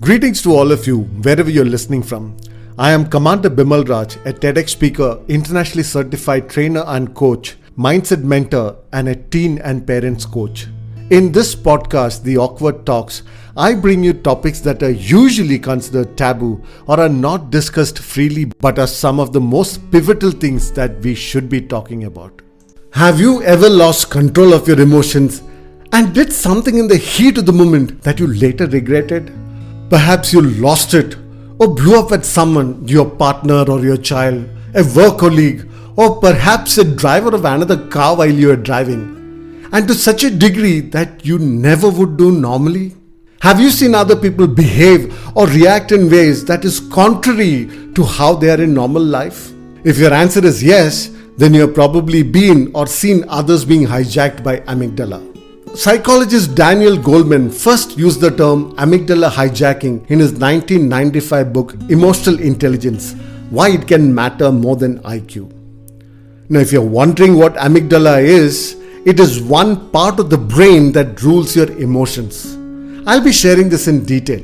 Greetings to all of you, wherever you're listening from. I am Commander Bimal Raj, a TEDx speaker, internationally certified trainer and coach, mindset mentor, and a teen and parents coach. In this podcast, The Awkward Talks, I bring you topics that are usually considered taboo or are not discussed freely but are some of the most pivotal things that we should be talking about. Have you ever lost control of your emotions and did something in the heat of the moment that you later regretted? Perhaps you lost it or blew up at someone, your partner or your child, a work colleague, or perhaps a driver of another car while you were driving, and to such a degree that you never would do normally. Have you seen other people behave or react in ways that is contrary to how they are in normal life? If your answer is yes, then you have probably been or seen others being hijacked by amygdala. Psychologist Daniel Goleman first used the term amygdala hijacking in his 1995 book Emotional Intelligence: Why It Can Matter More Than IQ. Now, if you're wondering what amygdala is, it is one part of the brain that rules your emotions. I'll be sharing this in detail.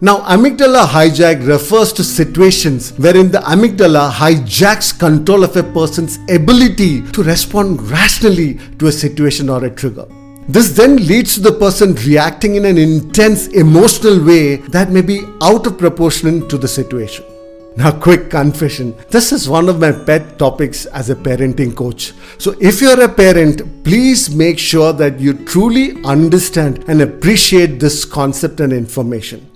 Now, amygdala hijack refers to situations wherein the amygdala hijacks control of a person's ability to respond rationally to a situation or a trigger. This then leads to the person reacting in an intense emotional way that may be out of proportion to the situation. Now, quick confession, this is one of my pet topics as a parenting coach. So if you're a parent, please make sure that you truly understand and appreciate this concept and information.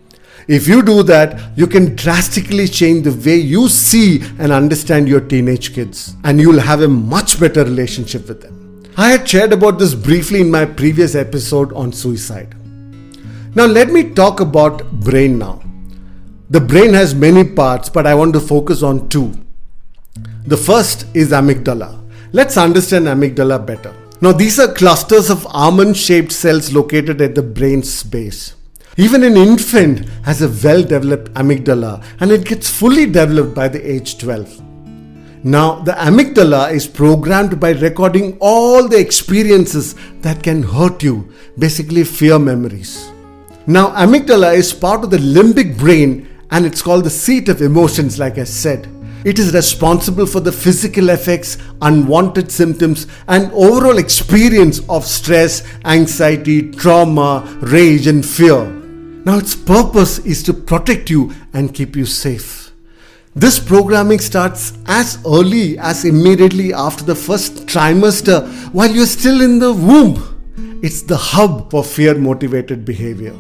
If you do that, you can drastically change the way you see and understand your teenage kids, and you'll have a much better relationship with them. I had shared about this briefly in my previous episode on suicide. Now let me talk about brain now. The brain has many parts, but I want to focus on two. The first is amygdala. Let's understand amygdala better. Now these are clusters of almond-shaped cells located at the brain's base. Even an infant has a well-developed amygdala, and it gets fully developed by the age 12. Now, the amygdala is programmed by recording all the experiences that can hurt you, basically fear memories. Now, amygdala is part of the limbic brain, and it's called the seat of emotions, like I said. It is responsible for the physical effects, unwanted symptoms, and overall experience of stress, anxiety, trauma, rage, and fear. Now, its purpose is to protect you and keep you safe. This programming starts as early as immediately after the first trimester while you're still in the womb. It's the hub for fear-motivated behavior.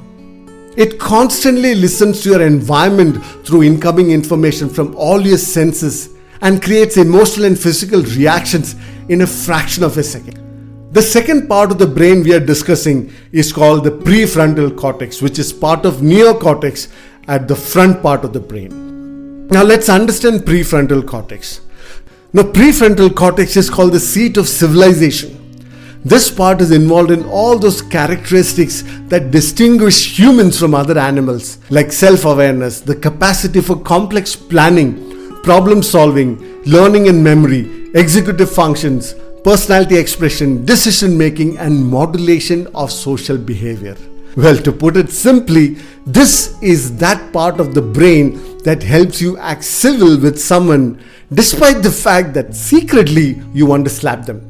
It constantly listens to your environment through incoming information from all your senses and creates emotional and physical reactions in a fraction of a second. The second part of the brain we are discussing is called the prefrontal cortex, which is part of neocortex at the front part of the brain. Now let's understand prefrontal cortex. Now prefrontal cortex is called the seat of civilization. This part is involved in all those characteristics that distinguish humans from other animals, like self-awareness, the capacity for complex planning, problem solving, learning and memory, executive functions, personality expression, decision making, and modulation of social behavior. Well, to put it simply, this is that part of the brain that helps you act civil with someone despite the fact that secretly you want to slap them.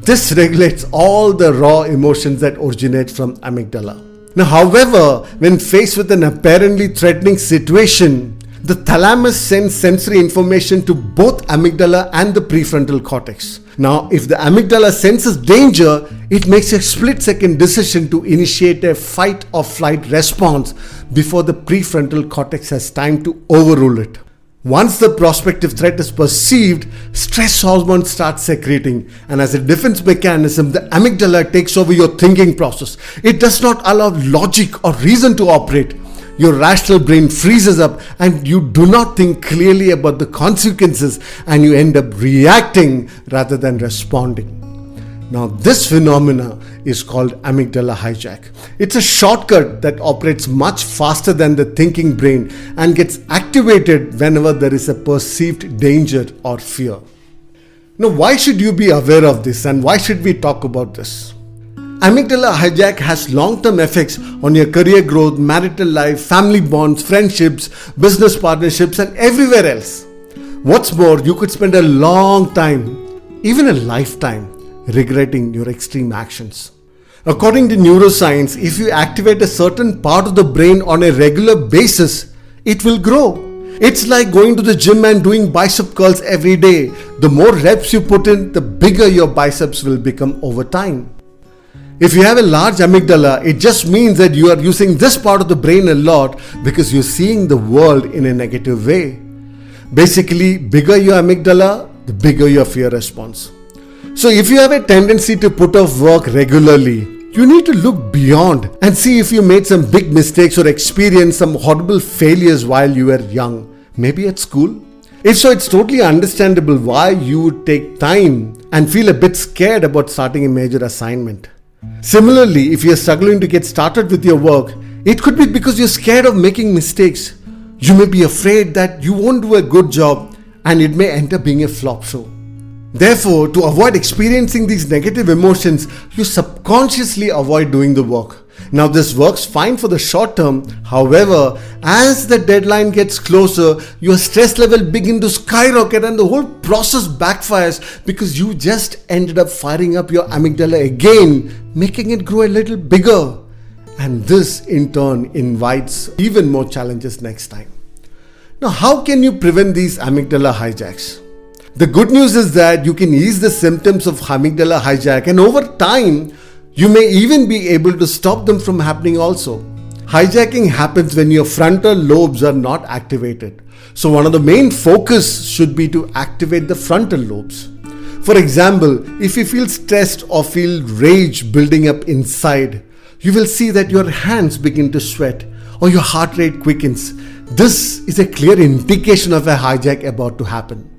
This regulates all the raw emotions that originate from amygdala. Now, however, when faced with an apparently threatening situation, the thalamus sends sensory information to both amygdala and the prefrontal cortex. Now, if the amygdala senses danger, it makes a split-second decision to initiate a fight or flight response before the prefrontal cortex has time to overrule it. Once the prospective threat is perceived, stress hormones start secreting, and as a defense mechanism, the amygdala takes over your thinking process. It does not allow logic or reason to operate. Your rational brain freezes up and you do not think clearly about the consequences, and you end up reacting rather than responding. Now, this phenomena is called amygdala hijack. It's a shortcut that operates much faster than the thinking brain and gets activated whenever there is a perceived danger or fear. Now, why should you be aware of this, and why should we talk about this? Amygdala hijack has long-term effects on your career growth, marital life, family bonds, friendships, business partnerships, and everywhere else. What's more, you could spend a long time, even a lifetime, regretting your extreme actions. According to neuroscience, if you activate a certain part of the brain on a regular basis, it will grow. It's like going to the gym and doing bicep curls every day. The more reps you put in, the bigger your biceps will become over time. If you have a large amygdala, it just means that you are using this part of the brain a lot because you're seeing the world in a negative way. Basically, bigger your amygdala, the bigger your fear response. So if you have a tendency to put off work regularly, you need to look beyond and see if you made some big mistakes or experienced some horrible failures while you were young, maybe at school. If so, it's totally understandable why you would take time and feel a bit scared about starting a major assignment. Similarly, if you're struggling to get started with your work, it could be because you're scared of making mistakes. You may be afraid that you won't do a good job and it may end up being a flop show. Therefore, to avoid experiencing these negative emotions, you subconsciously avoid doing the work. Now, this works fine for the short term. However, as the deadline gets closer, your stress level begins to skyrocket and the whole process backfires because you just ended up firing up your amygdala again, making it grow a little bigger. And this in turn invites even more challenges next time. Now, how can you prevent these amygdala hijacks? The good news is that you can ease the symptoms of amygdala hijack, and over time, you may even be able to stop them from happening also. Hijacking happens when your frontal lobes are not activated. So one of the main focus should be to activate the frontal lobes. For example, if you feel stressed or feel rage building up inside, you will see that your hands begin to sweat or your heart rate quickens. This is a clear indication of a hijack about to happen.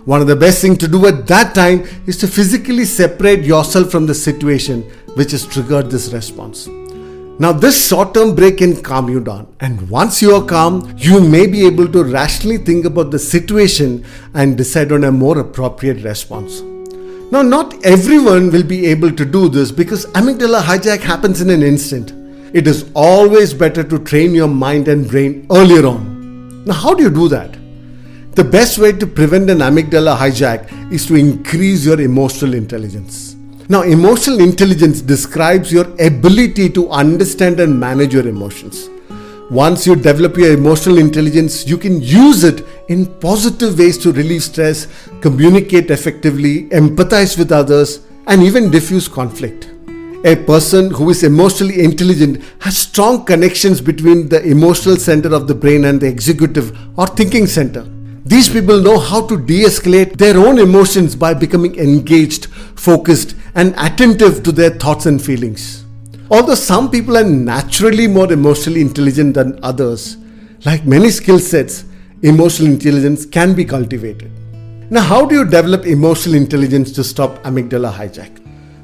One of the best things to do at that time is to physically separate yourself from the situation which has triggered this response. Now, this short-term break can calm you down, and once you are calm, you may be able to rationally think about the situation and decide on a more appropriate response. Now, not everyone will be able to do this because amygdala hijack happens in an instant. It is always better to train your mind and brain earlier on. Now, how do you do that? The best way to prevent an amygdala hijack is to increase your emotional intelligence. Now, emotional intelligence describes your ability to understand and manage your emotions. Once you develop your emotional intelligence, you can use it in positive ways to relieve stress, communicate effectively, empathize with others, and even diffuse conflict. A person who is emotionally intelligent has strong connections between the emotional center of the brain and the executive or thinking center. These people know how to de-escalate their own emotions by becoming engaged, focused, and attentive to their thoughts and feelings. Although some people are naturally more emotionally intelligent than others, like many skill sets, emotional intelligence can be cultivated. Now, how do you develop emotional intelligence to stop amygdala hijack?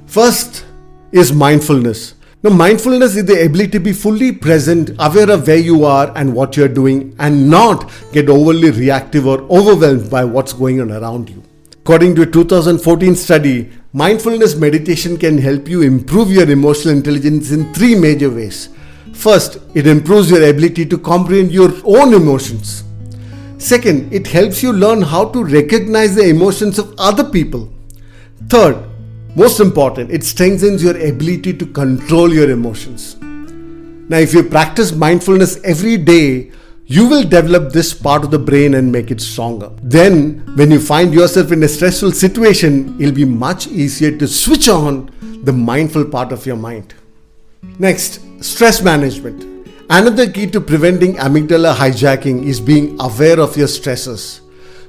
First is mindfulness. Now, mindfulness is the ability to be fully present, aware of where you are and what you're doing, and not get overly reactive or overwhelmed by what's going on around you. According to a 2014 study, mindfulness meditation can help you improve your emotional intelligence in 3 major ways. First, it improves your ability to comprehend your own emotions. Second, it helps you learn how to recognize the emotions of other people. Third, most important, it strengthens your ability to control your emotions. Now, if you practice mindfulness every day, you will develop this part of the brain and make it stronger. Then, when you find yourself in a stressful situation, it'll be much easier to switch on the mindful part of your mind. Next, stress management. Another key to preventing amygdala hijacking is being aware of your stressors.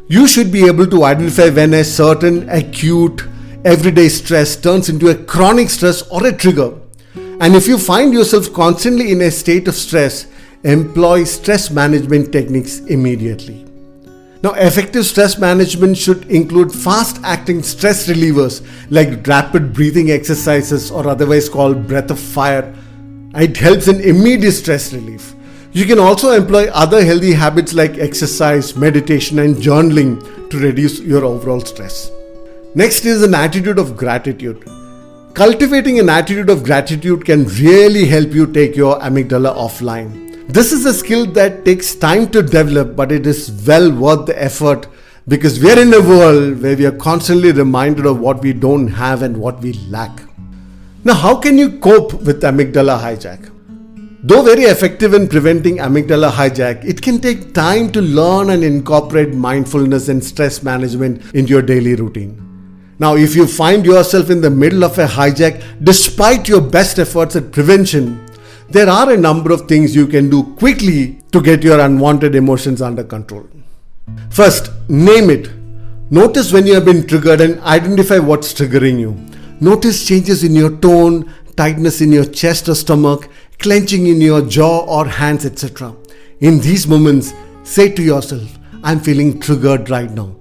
You should be able to identify when a certain acute everyday stress turns into a chronic stress or a trigger. And if you find yourself constantly in a state of stress, employ stress management techniques immediately. Now, effective stress management should include fast-acting stress relievers like rapid breathing exercises, or otherwise called breath of fire. It helps in immediate stress relief. You can also employ other healthy habits like exercise, meditation, and journaling to reduce your overall stress. Next is an attitude of gratitude. Cultivating an attitude of gratitude can really help you take your amygdala offline. This is a skill that takes time to develop, but it is well worth the effort because we are in a world where we are constantly reminded of what we don't have and what we lack. Now, how can you cope with amygdala hijack? Though very effective in preventing amygdala hijack, it can take time to learn and incorporate mindfulness and stress management into your daily routine. Now, if you find yourself in the middle of a hijack, despite your best efforts at prevention, there are a number of things you can do quickly to get your unwanted emotions under control. First, name it. Notice when you have been triggered and identify what's triggering you. Notice changes in your tone, tightness in your chest or stomach, clenching in your jaw or hands, etc. In these moments, say to yourself, I'm feeling triggered right now.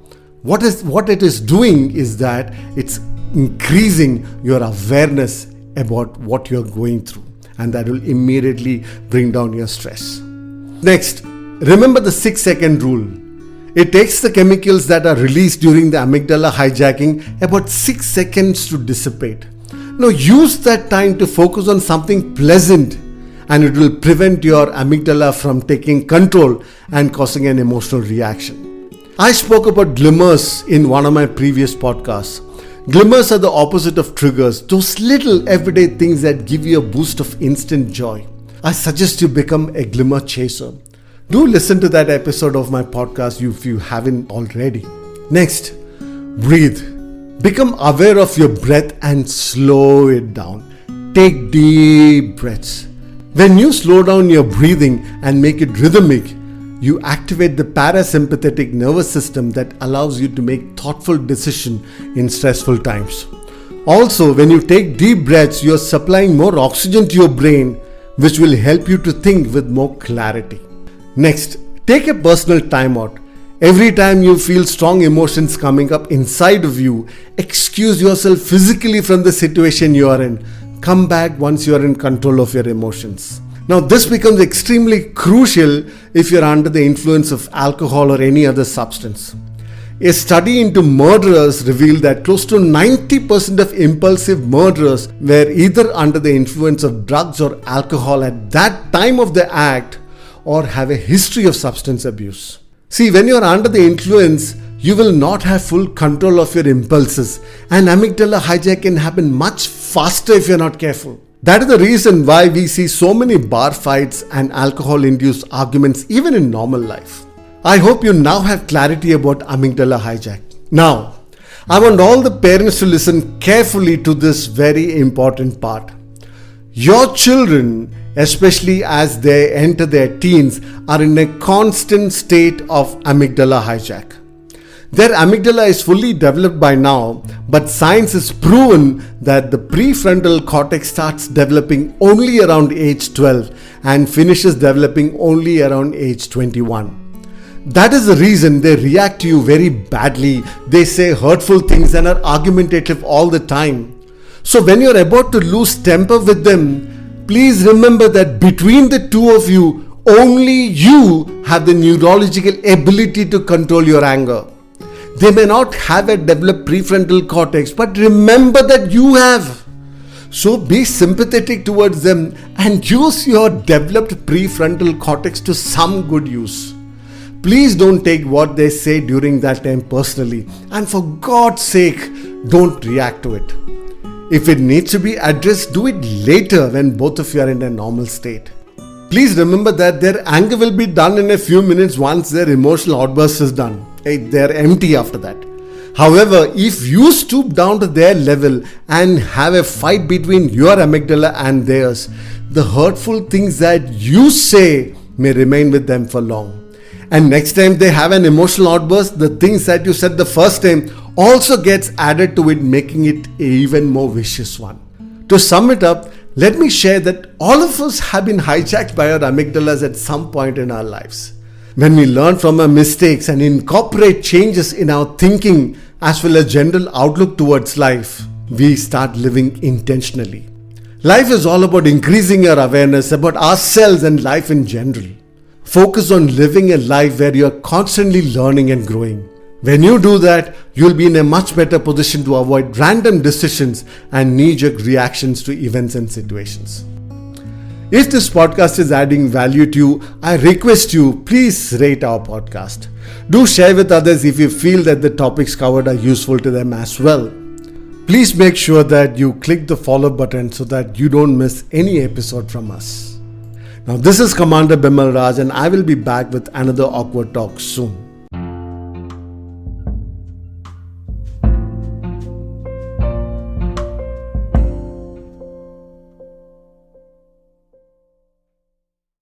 What it is doing is that it's increasing your awareness about what you're going through, and that will immediately bring down your stress. Next, remember the 6-second rule. It takes the chemicals that are released during the amygdala hijacking about 6 seconds to dissipate. Now use that time to focus on something pleasant, and it will prevent your amygdala from taking control and causing an emotional reaction. I spoke about glimmers in one of my previous podcasts. Glimmers are the opposite of triggers, those little everyday things that give you a boost of instant joy. I suggest you become a glimmer chaser. Do listen to that episode of my podcast if you haven't already. Next, breathe. Become aware of your breath and slow it down. Take deep breaths. When you slow down your breathing and make it rhythmic, you activate the parasympathetic nervous system that allows you to make thoughtful decisions in stressful times. Also, when you take deep breaths, you are supplying more oxygen to your brain, which will help you to think with more clarity. Next, take a personal timeout. Every time you feel strong emotions coming up inside of you, excuse yourself physically from the situation you are in. Come back once you are in control of your emotions. Now, this becomes extremely crucial if you are under the influence of alcohol or any other substance. A study into murderers revealed that close to 90% of impulsive murderers were either under the influence of drugs or alcohol at that time of the act or have a history of substance abuse. See, when you are under the influence, you will not have full control of your impulses, and amygdala hijack can happen much faster if you're not careful. That is the reason why we see so many bar fights and alcohol-induced arguments even in normal life. I hope you now have clarity about amygdala hijack. Now, I want all the parents to listen carefully to this very important part. Your children, especially as they enter their teens, are in a constant state of amygdala hijack. Their amygdala is fully developed by now, but science has proven that the prefrontal cortex starts developing only around age 12 and finishes developing only around age 21. That is the reason they react to you very badly. They say hurtful things and are argumentative all the time. So when you're about to lose temper with them, please remember that between the two of you, only you have the neurological ability to control your anger. They may not have a developed prefrontal cortex, but remember that you have. So be sympathetic towards them and use your developed prefrontal cortex to some good use. Please don't take what they say during that time personally, and for God's sake, don't react to it. If it needs to be addressed, do it later when both of you are in a normal state. Please remember that their anger will be done in a few minutes once their emotional outburst is done. They're empty after that. However, if you stoop down to their level and have a fight between your amygdala and theirs, the hurtful things that you say may remain with them for long. And next time they have an emotional outburst, the things that you said the first time also gets added to it, making it an even more vicious one. To sum it up, let me share that all of us have been hijacked by our amygdalas at some point in our lives. When we learn from our mistakes and incorporate changes in our thinking as well as general outlook towards life, we start living intentionally. Life is all about increasing our awareness about ourselves and life in general. Focus on living a life where you are constantly learning and growing. When you do that, you'll be in a much better position to avoid random decisions and knee-jerk reactions to events and situations. If this podcast is adding value to you, I request you, please rate our podcast. Do share with others if you feel that the topics covered are useful to them as well. Please make sure that you click the follow button so that you don't miss any episode from us. Now, this is Commander Bimal Raj, and I will be back with another awkward talk soon.